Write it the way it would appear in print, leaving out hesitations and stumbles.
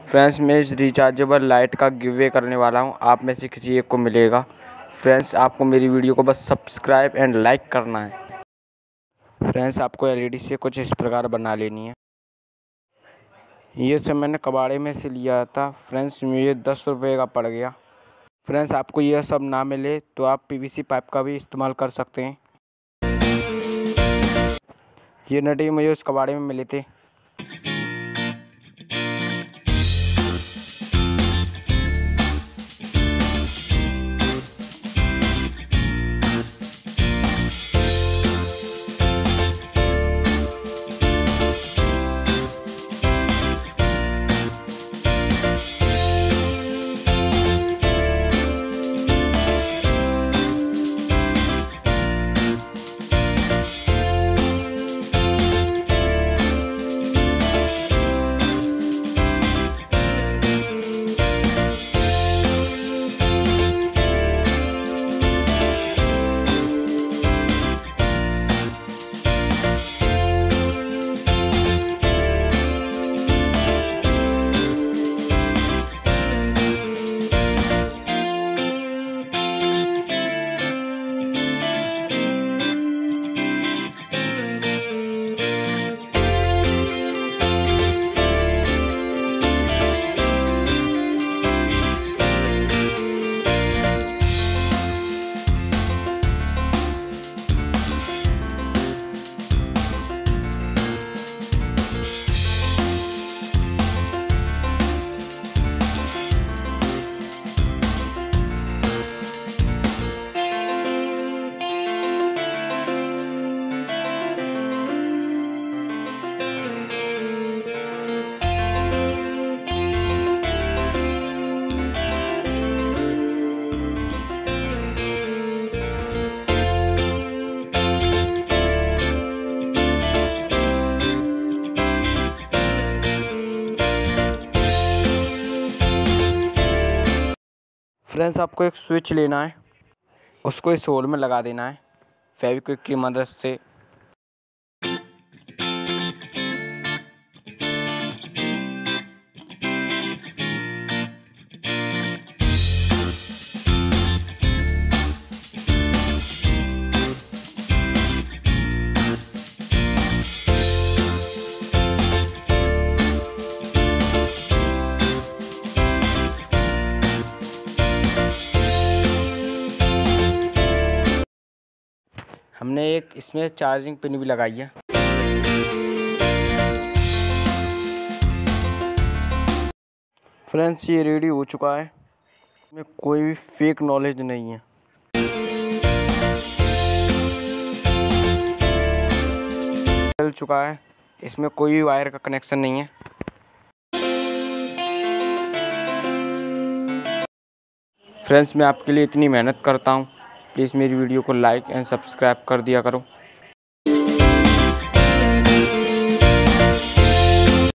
Friends, मैं इस rechargeable light का गिव करने वाला हूं। आप में से किसी एक को मिलेगा। फ्रेंड्स, आपको मेरी वीडियो को बस सब्सक्राइब एंड लाइक करना है। फ्रेंड्स, आपको एलईडी से कुछ इस प्रकार बना लेनी है। ये सब मैंने कबाड़े में से लिया था। फ्रेंड्स, मुझे 10 रुपये का पड़ गया। फ्रेंड्स, आपको यह सब ना मिले तो आप पीवीसी पाइप का भी इस्तेमाल कर सकते हैं। ये नटे मुझे उस कबाड़े में मिले थे। फ्रेंड्स, आपको एक स्विच लेना है, उसको इस होल में लगा देना है फेविक्विक की मदद से। हमने एक इसमें चार्जिंग पिन भी लगाई है। फ्रेंड्स, ये रेडी हो चुका है। इसमें कोई भी फेक नॉलेज नहीं है। चल चुका है। इसमें कोई भी वायर का कनेक्शन नहीं है। फ्रेंड्स, मैं आपके लिए इतनी मेहनत करता हूँ, प्लीज़ मेरी वीडियो को लाइक एंड सब्सक्राइब कर दिया करो।